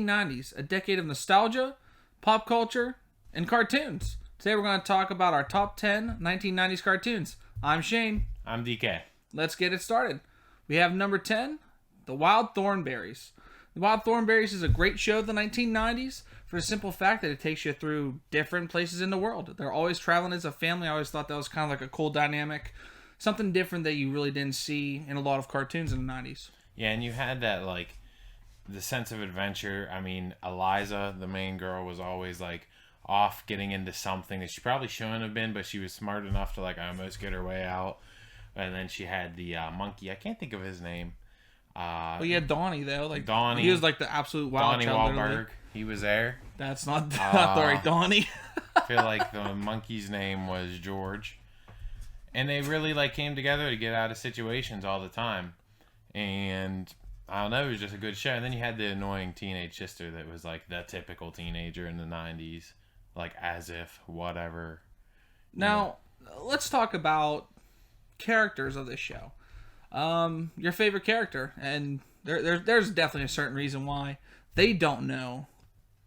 1990s, a decade of nostalgia, pop culture, and cartoons. Today we're going to talk about our top 10 1990s cartoons. I'm Shane. I'm DK. Let's get it started. We have number 10, The Wild Thornberrys. The Wild Thornberrys is a great show of the 1990s for the simple fact that it takes you through different places in the world. They're always traveling as a family. I always thought that was kind of like a cool dynamic. Something different that you really didn't see in a lot of cartoons in the 90s. Yeah, and you had that, like, the sense of adventure. I mean, Eliza, the main girl, was always, like, off getting into something that she probably shouldn't have been, but she was smart enough to, like, almost get her way out. And then she had the monkey. I can't think of his name. Well, you had Donnie, though. Like Donnie. He was, like, the absolute wild Donnie child. Wahlberg. Literally. He was there. That's not the right Donnie. I feel like the monkey's name was George. And they really, like, came together to get out of situations all the time. And I don't know, it was just a good show. And then you had the annoying teenage sister that was like the typical teenager in the 90s. Like, as if, whatever. Now, let's talk about characters of this show. Your favorite character. And there's definitely a certain reason why. They don't know.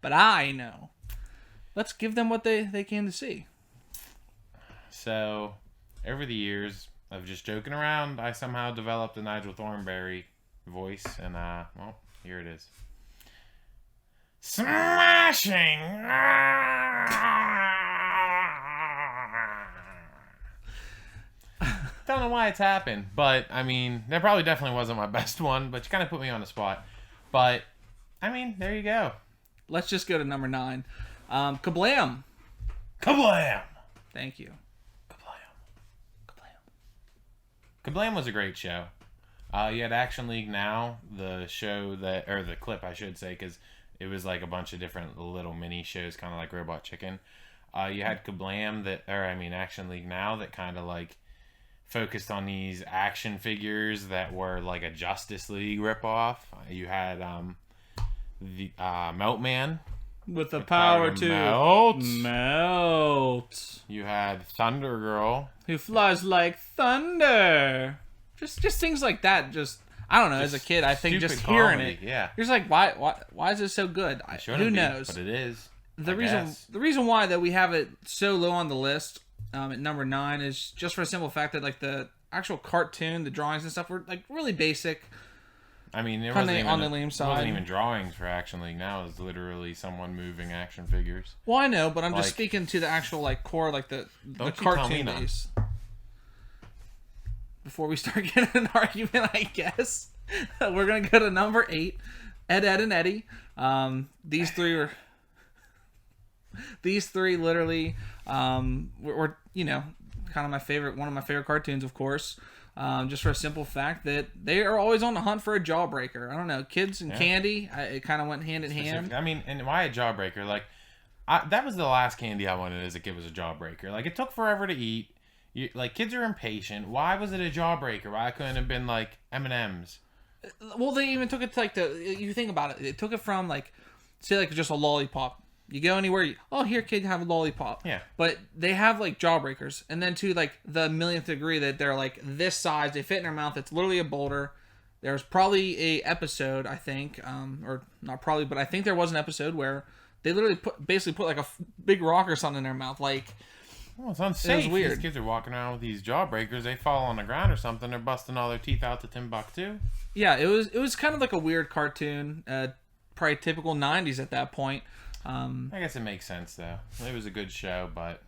But I know. Let's give them what they came to see. So, over the years of just joking around, I somehow developed a Nigel Thornberry voice, and well, here it is. Smashing! Don't know why it's happened, but I mean, that probably definitely wasn't my best one, but you kind of put me on the spot. But I mean, there you go. Let's just go to number 9. Kablam! Kablam! Thank you. Kablam was a great show. You had Action League Now, the show that, or the clip I should say, because it was like a bunch of different little mini shows, kind of like Robot Chicken. You had Kablam Action League Now that kind of like focused on these action figures that were like a Justice League ripoff. You had the Meltman. With the power to melt. You had Thunder Girl. Who flies like thunder. Just things like that. Just, I don't know, as a kid, I think just hearing comedy, it. Yeah. You're just like, why is it so good? Who knows? But it is. The reason why that we have it so low on the list at number 9 is just for a simple fact that like the actual cartoon, the drawings and stuff were like really basic. I mean, there wasn't even, on the lame side. It wasn't even drawings for Action League Now. It was literally someone moving action figures. Well, I know, but I'm just speaking to the actual like core, like the cartoon base. Before we start getting an argument, I guess we're gonna go to number 8, Ed, Edd and Eddy. These three literally were kind of one of my favorite cartoons, of course. Just for a simple fact that they are always on the hunt for a jawbreaker. I don't know, kids and candy. It kind of went hand in hand. I mean, and why a jawbreaker? Like, that was the last candy I wanted as a kid, was a jawbreaker. Like, it took forever to eat. Kids are impatient. Why was it a jawbreaker? Why couldn't it have been like M&Ms? Well, they even took it to like you think about it. It took it from like, say like just a lollipop. You go anywhere, here, kid, have a lollipop. Yeah. But they have, like, jawbreakers. And then to, like, the millionth degree that they're, like, this size. They fit in their mouth. It's literally a boulder. There's probably a episode, I think, or not probably, but I think there was an episode where they literally basically put, like, a big rock or something in their mouth. Like, well, it's unsafe. It was weird. These kids are walking around with these jawbreakers. They fall on the ground or something. They're busting all their teeth out to Timbuktu. Yeah, it was kind of like a weird cartoon. Probably typical 90s at that point. I guess it makes sense, though. It was a good show, but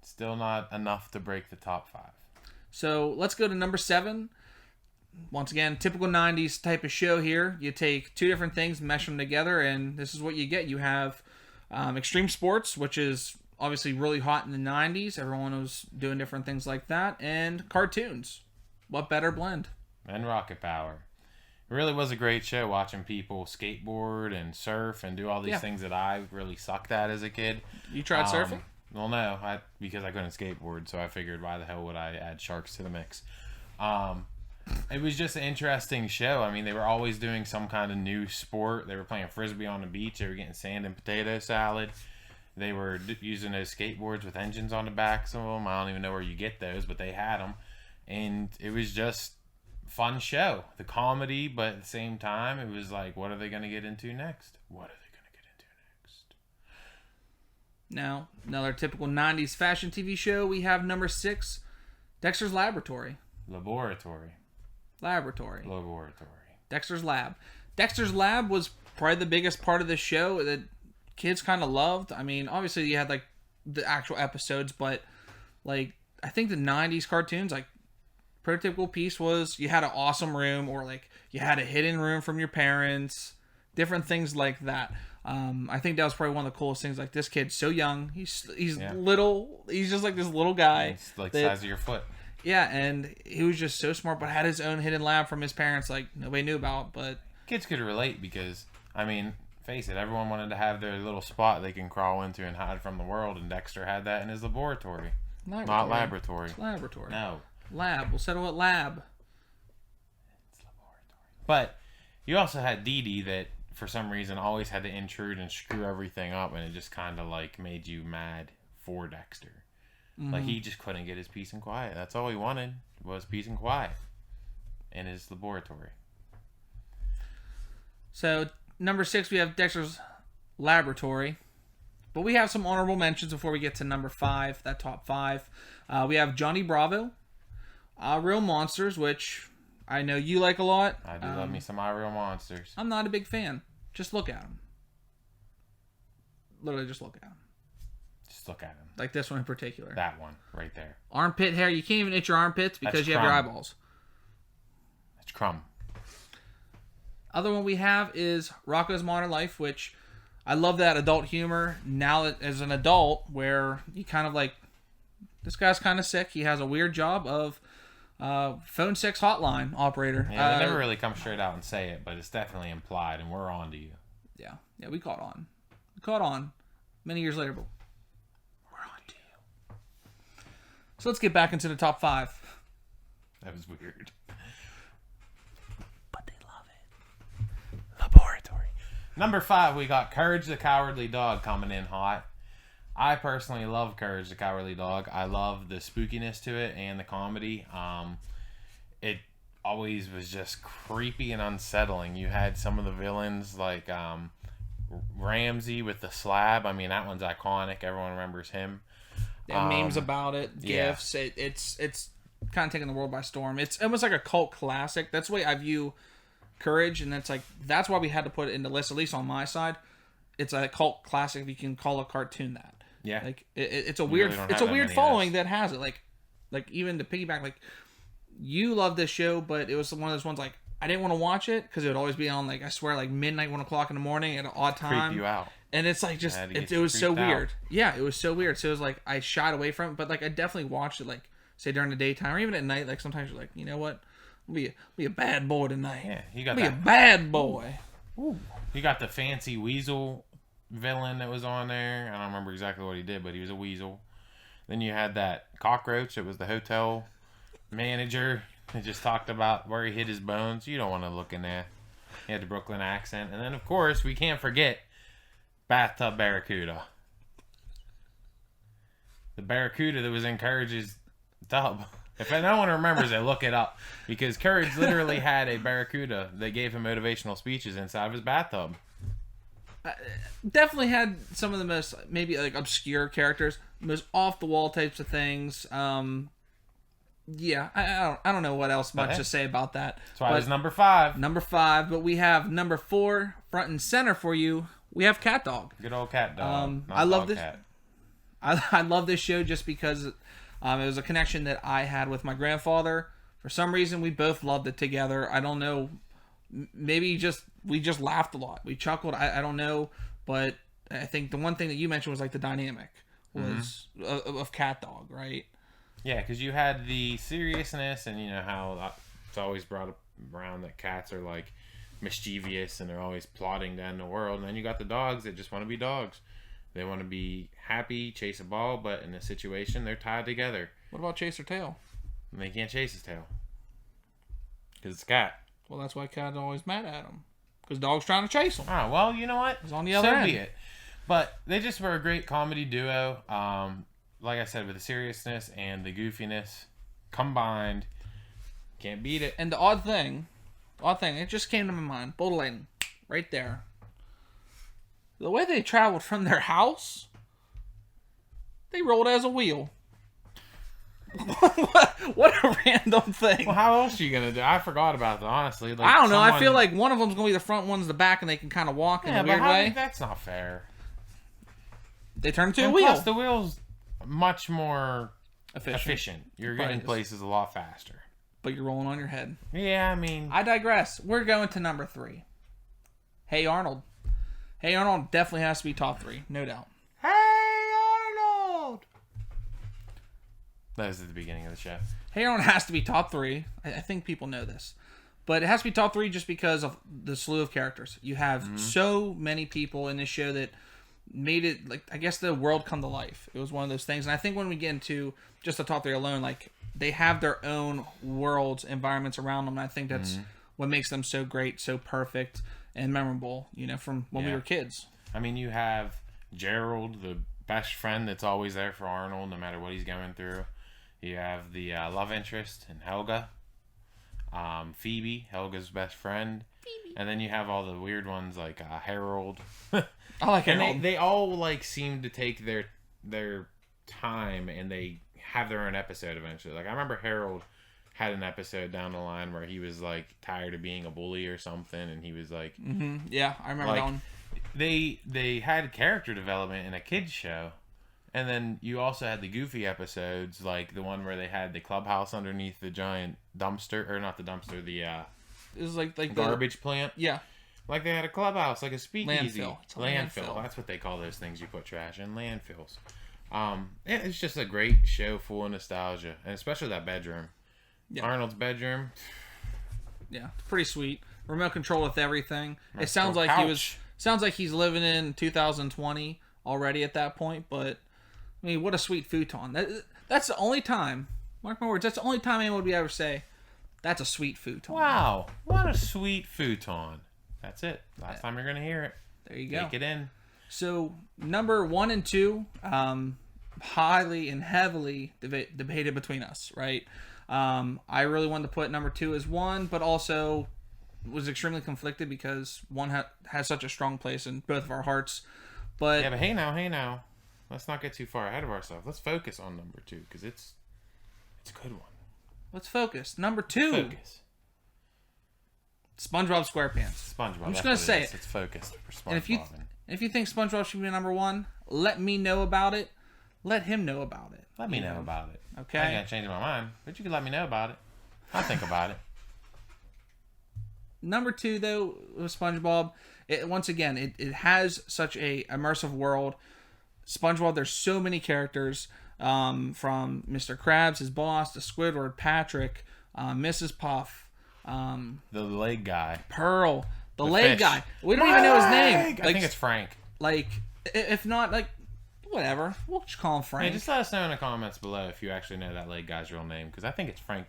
still not enough to break the top 5. So let's go to number 7. Once again, typical 90s type of show here. You take two different things, mesh them together, and this is what you get. You have extreme sports, which is obviously really hot in the 90s. Everyone was doing different things like that. And cartoons. What better blend? And Rocket Power. It really was a great show, watching people skateboard and surf and do all these things that I really sucked at as a kid. You tried surfing? Well, no, because I couldn't skateboard, so I figured why the hell would I add sharks to the mix? It was just an interesting show. I mean, they were always doing some kind of new sport. They were playing frisbee on the beach. They were getting sand and potato salad. They were using those skateboards with engines on the backs of them. I don't even know where you get those, but they had them. And it was just fun show. The comedy, but at the same time, it was like, what are they going to get into next? What are they going to get into next? Now, another typical 90s fashion TV show, we have number 6, Dexter's Laboratory. Laboratory. Dexter's Lab. Dexter's Lab was probably the biggest part of the show that kids kind of loved. I mean, obviously you had like the actual episodes, but like I think the 90s cartoons, like prototypical piece was you had an awesome room, or like you had a hidden room from your parents, different things like that. I think that was probably one of the coolest things. Like, this kid's so young, he's little, he's just like this little guy. It's like the size of your foot. Yeah, and he was just so smart, but had his own hidden lab from his parents, like nobody knew about. But kids could relate because, I mean, face it, everyone wanted to have their little spot they can crawl into and hide from the world, and Dexter had that in his laboratory. Not laboratory. It's laboratory. No. Lab. We'll settle at lab. It's laboratory. But you also had Dee Dee that, for some reason, always had to intrude and screw everything up, and it just kind of like made you mad for Dexter. Mm-hmm. Like, he just couldn't get his peace and quiet. That's all he wanted, was peace and quiet in his laboratory. So, number 6, we have Dexter's Laboratory. But we have some honorable mentions before we get to number 5, that top 5. We have Johnny Bravo, Real Monsters, which I know you like a lot. I do love me some Real Monsters. I'm not a big fan. Just look at them. Literally, just look at them. Just look at him. Like this one in particular. That one, right there. Armpit hair. You can't even itch your armpits because you have your eyeballs. That's crumb. Other one we have is Rocko's Modern Life, which I love that adult humor. Now as an adult, where you kind of like, this guy's kind of sick. He has a weird job of phone sex hotline operator. Yeah, they never really come straight out and say it, but it's definitely implied, and we're on to you. Yeah, we caught on. We caught on many years later, but we're on to you. So let's get back into the top 5. That was weird. But they love it. Laboratory. Number 5, we got Courage the Cowardly Dog coming in hot. I personally love Courage the Cowardly Dog. I love the spookiness to it and the comedy. It always was just creepy and unsettling. You had some of the villains like Ramsey with the slab. I mean, that one's iconic. Everyone remembers him. Memes about it, GIFs. Yeah. It's kind of taking the world by storm. It's almost like a cult classic. That's the way I view Courage, and that's why we had to put it in the list, at least on my side. It's a cult classic if you can call a cartoon that. Yeah, like it's a weird following that has it. Like even to piggyback, like you love this show, but it was one of those ones like I didn't want to watch it because it would always be on like I swear like midnight, 1 o'clock in the morning at an odd time. Creep you out. And it's like just it was so weird. Yeah, it was so weird. So it was like I shied away from it, but like I definitely watched it like say during the daytime or even at night. Like sometimes you're like, you know what, be a bad boy tonight. Yeah, you got a bad boy. Ooh. You got the fancy weasel villain that was on there. I don't remember exactly what he did, but he was a weasel. Then you had that cockroach. It was the hotel manager. He just talked about where he hid his bones. You don't want to look in there. He had the Brooklyn accent. And then, of course, we can't forget Bathtub Barracuda. The Barracuda that was in Courage's tub. If no one remembers it, look it up. Because Courage literally had a Barracuda that gave him motivational speeches inside of his bathtub. Definitely had some of the most maybe like obscure characters, most off the wall types of things. Yeah, I don't know what else much to say about that. That's why it was number 5. Number 5, but we have number 4 front and center for you. We have Cat Dog. Good old Cat Dog. I love this. I love this show just because it was a connection that I had with my grandfather. For some reason, we both loved it together. I don't know. Maybe we just laughed a lot. We chuckled. I don't know, but I think the one thing that you mentioned was like the dynamic was of Cat Dog, right? Yeah, because you had the seriousness, and you know how it's always brought up around that cats are like mischievous and they're always plotting down the world. And then you got the dogs that just want to be dogs. They want to be happy, chase a ball, but in a situation they're tied together. What about chase their tail? And they can't chase his tail because it's a cat. Well, that's why Cat's always mad at him. Because dog's trying to chase him. Oh, well, you know what? It's on the other end. So be it. But they just were a great comedy duo. Like I said, with the seriousness and the goofiness combined, Can't beat it. And the odd thing, it just came to my mind. Bolt of lightning, right there. The way they traveled from their house, they rolled as a wheel. what a random thing. Well, how else are you gonna do? I forgot about that, honestly. Like, I don't know. I feel like one of them's gonna be the front, one's the back, and they can kind of walk in a weird way. That's not fair. They turn into a wheel. Plus, the wheel's much more efficient. You're getting places a lot faster. But you're rolling on your head. Yeah, I mean... I digress. We're going to number 3. Hey Arnold. Hey Arnold definitely has to be top 3, no doubt. Hey Arnold! That was at the beginning of the show. Hey Arnold has to be top 3. I think people know this. But it has to be top 3 just because of the slew of characters. You have so many people in this show that made it, like, I guess the world come to life. It was one of those things. And I think when we get into just the top 3 alone, like, they have their own worlds, environments around them. And I think that's what makes them so great, so perfect, and memorable, you know, from when we were kids. I mean, you have Gerald, the best friend that's always there for Arnold, no matter what he's going through. You have the love interest in Helga. Phoebe, Helga's best friend. Phoebe. And then you have all the weird ones like Harold. I like Harold. And they all like seem to take their time, and they have their own episode eventually. Like, I remember Harold had an episode down the line where he was like tired of being a bully or something, and he was like, yeah, I remember that one. They had character development in a kids show, and then you also had the goofy episodes, like the one where they had the clubhouse underneath the giant dumpster, or not the dumpster, the it was like garbage plant. Yeah, like they had a clubhouse, like a speakeasy. Landfill. That's what they call those things you put trash in, landfills. It's just a great show full of nostalgia, and especially that bedroom. Yeah. Arnold's bedroom. Yeah, pretty sweet. Remote control with everything. It sounds like sounds like he's living in 2020 already at that point, but I mean, what a sweet futon. That's the only time, mark my words, that's the only time anyone would ever say, that's a sweet futon. Wow, what a sweet futon. That's it. Last time you're going to hear it. There you go. Take it in. So, number 1 and 2, highly and heavily debated between us, right? I really wanted to put number 2 as 1, but also was extremely conflicted because 1 has such a strong place in both of our hearts. But yeah, but hey now. Let's not get too far ahead of ourselves. Let's focus on number 2 because it's a good one. Let's focus. Number 2. Focus. SpongeBob SquarePants. SpongeBob. I'm just going to say it. It's focused for SpongeBob. And if you think SpongeBob should be number 1, let me know about it. Let him know about it. Let me know about it. Okay. I ain't gonna change my mind, but you can let me know about it. I'll think about it. Number 2, though, with SpongeBob, once again, it has such a immersive world. SpongeBob, there's so many characters, from Mr. Krabs, his boss, to Squidward, Patrick, Mrs. Puff, the leg guy, Pearl, the leg guy. We don't even know his name. I think it's Frank. Like, if not, like, whatever. We'll just call him Frank. Hey, just let us know in the comments below if you actually know that leg guy's real name, because I think it's Frank.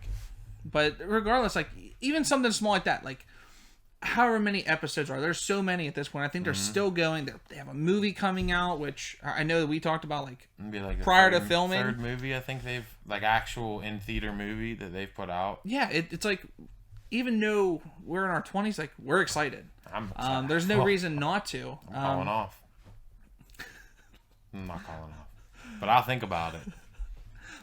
But regardless, like, even something small like that, like, however many episodes are there's so many at this point. I think they're still going. They have a movie coming out, which I know that we talked about, like prior to filming. Third movie, I think they've like actual in theater movie that they've put out. Yeah, it's like, even though we're in our 20s, like, we're excited. There's no reason not to. I'm calling off. I'm not calling off, but I'll think about it.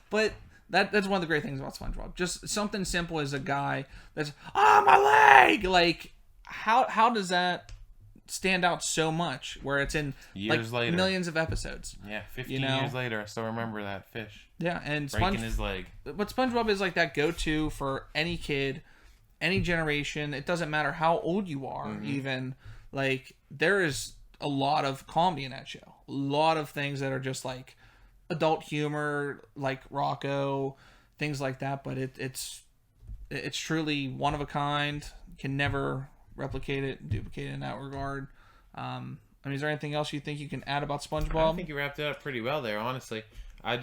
But that's one of the great things about SpongeBob. Just something simple as a guy that's my leg. Like, how does that stand out so much? Where it's in years later, millions of episodes. Yeah, 15 years later, I still remember that fish. Yeah, and breaking his leg. But SpongeBob is like that go-to for any kid, any generation. It doesn't matter how old you are. Even like, there is a lot of comedy in that show. A lot of things that are just like adult humor, like Rocco, things like that. But it's truly one of a kind. Can never replicate it, duplicate it in that regard. I mean, is there anything else you think you can add about SpongeBob? I think you wrapped it up pretty well there, honestly. I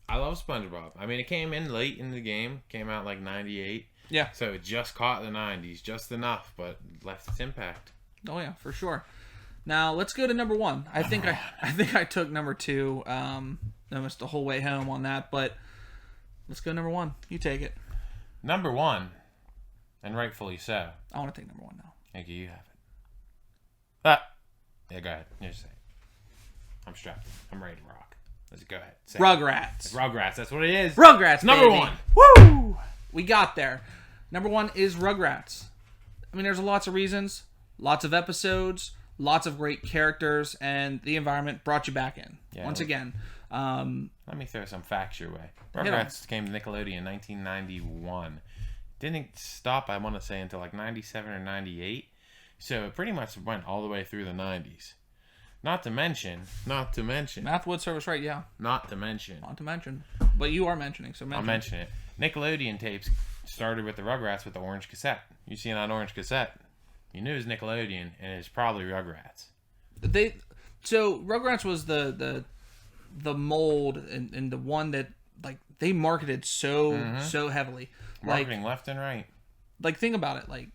love SpongeBob. I mean, it came in late in the game. Came out like 98. Yeah. So it just caught the 90s, just enough, but left its impact. Oh yeah, for sure. Now let's go to number 1. I think I took number 2 almost the whole way home on that, but let's go number 1. You take it. Number 1. And rightfully so. I want to take number 1 now. Thank you. You have it. Yeah, go ahead. You just say it. I'm strapped in. I'm ready to rock. Let's go ahead. Say Rugrats. Rugrats. That's what it is. Rugrats, Number baby. 1. Woo! We got there. Number 1 is Rugrats. I mean, there's lots of reasons, lots of episodes, lots of great characters, and the environment brought you back in. Yeah, Once again. Let me throw some facts your way. Rugrats came to Nickelodeon in 1991. Didn't stop, I want to say, until like 97 or 98. So it pretty much went all the way through the 90s. Not to mention. Math would serve us right, yeah. Not to mention. But you are mentioning, so mention. I'll mention it. Nickelodeon tapes started with the Rugrats with the orange cassette. You see that orange cassette, you knew it was Nickelodeon, and it's probably Rugrats. So Rugrats was the mold and the one that like they marketed so heavily. Marketing left and right. Like think about it. Like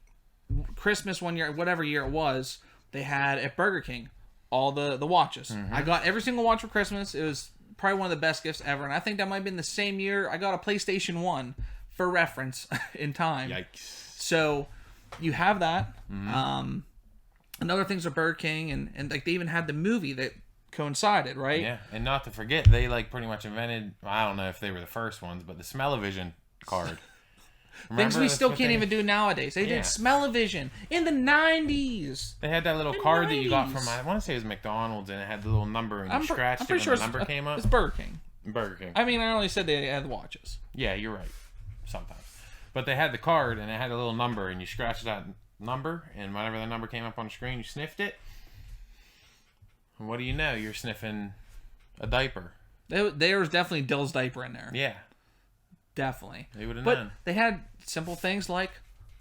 Christmas one year, whatever year it was, they had at Burger King all the watches. I got every single watch for Christmas. It was probably one of the best gifts ever, and I think that might have been the same year I got a PlayStation 1 for reference in time. Yikes. So you have that. And other things are Burger King, and like they even had the movie that coincided, right? Yeah, and not to forget, they like pretty much invented, I don't know if they were the first ones, but the Smell-O-Vision card. Things we still can't even do nowadays. They did Smell-O-Vision in the 90s. They had that little card that you got from, I want to say it was McDonald's, and it had the little number, and you scratched it when the number came up. It's Burger King. Burger King. I mean, I only said they had watches. Yeah, you're right. Sometimes. But they had the card, and it had a little number, and you scratched that number, and whenever the number came up on the screen, you sniffed it. And what do you know? You're sniffing a diaper. There was definitely Dill's diaper in there. Yeah. Definitely. They would have known. But they had simple things like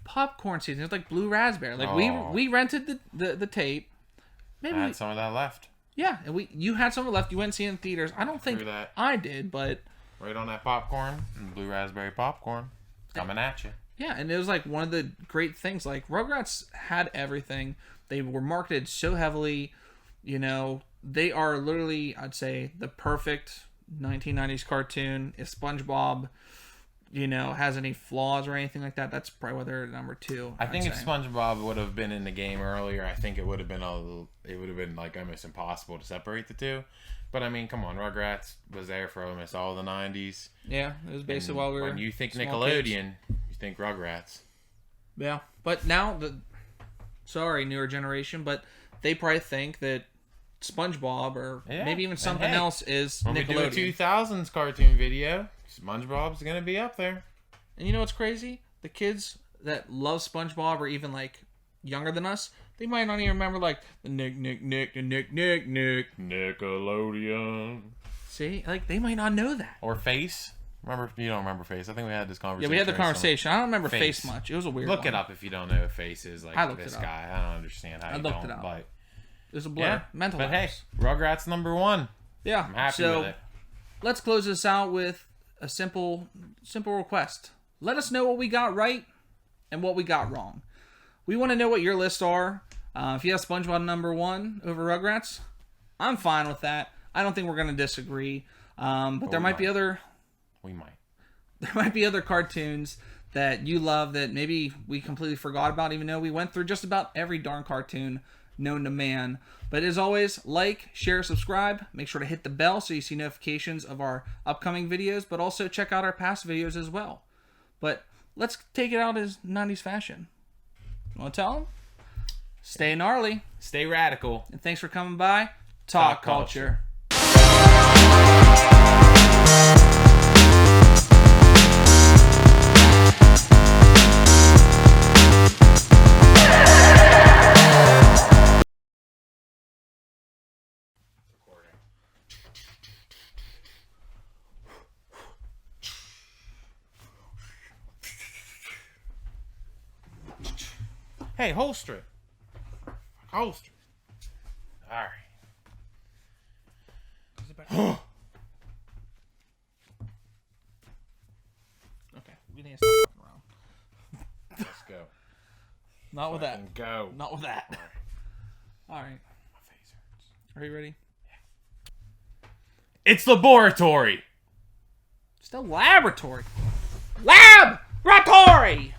popcorn season. It was like Blue Raspberry. Like we rented the tape. Maybe I had some of that left. Yeah, and you had some left. You went and see it in theaters. I don't think I did, but right on that popcorn, Blue Raspberry popcorn, coming at you. Yeah, and it was like one of the great things. Like Rugrats had everything. They were marketed so heavily. You know, they are literally, I'd say, the perfect 1990s cartoon. If SpongeBob, you know, has any flaws or anything like that, that's probably why they're number 2. I think if SpongeBob would have been in the game earlier, I think it would have been like almost impossible to separate the two. But I mean, come on, Rugrats was there for almost all the 90s. Yeah, it was basically while we were. When you think Nickelodeon, you think Rugrats. Yeah, but now newer generation, but they probably think that SpongeBob or maybe even something else is when Nickelodeon. When we do a 2000s cartoon video, SpongeBob's gonna be up there. And you know what's crazy? The kids that love SpongeBob or even like younger than us, they might not even remember like the Nick Nickelodeon. See, like they might not know that. Or Face. Remember? You don't remember Face? I think we had this conversation. Yeah, we had the conversation. I don't remember Face much. It was a weird. Look it up if you don't know who Face is. Like this guy, I don't understand how you don't. I looked it up. But there's a blur. Yeah, mental. But hey, Rugrats number 1. Yeah, I'm happy with it. Let's close this out with a simple request. Let us know what we got right and what we got wrong. We want to know what your lists are. If you have SpongeBob number 1 over Rugrats, I'm fine with that. I don't think we're going to disagree. But there might be other. We might. There might be other cartoons that you love that maybe we completely forgot about, even though we went through just about every darn cartoon known to man. But as always, like, share, subscribe. Make sure to hit the bell so you see notifications of our upcoming videos, but also check out our past videos as well. But let's take it out as 90s fashion. You want to tell them? Stay gnarly. Stay radical. And thanks for coming by. Talk Culture. Hey, holster it. Holster it. All right. Okay, we need to stop fucking around. Let's go. Not with that. Go. Not with that. All right. My face hurts. Are you ready? Yeah. It's laboratory. Still laboratory. Laboratory.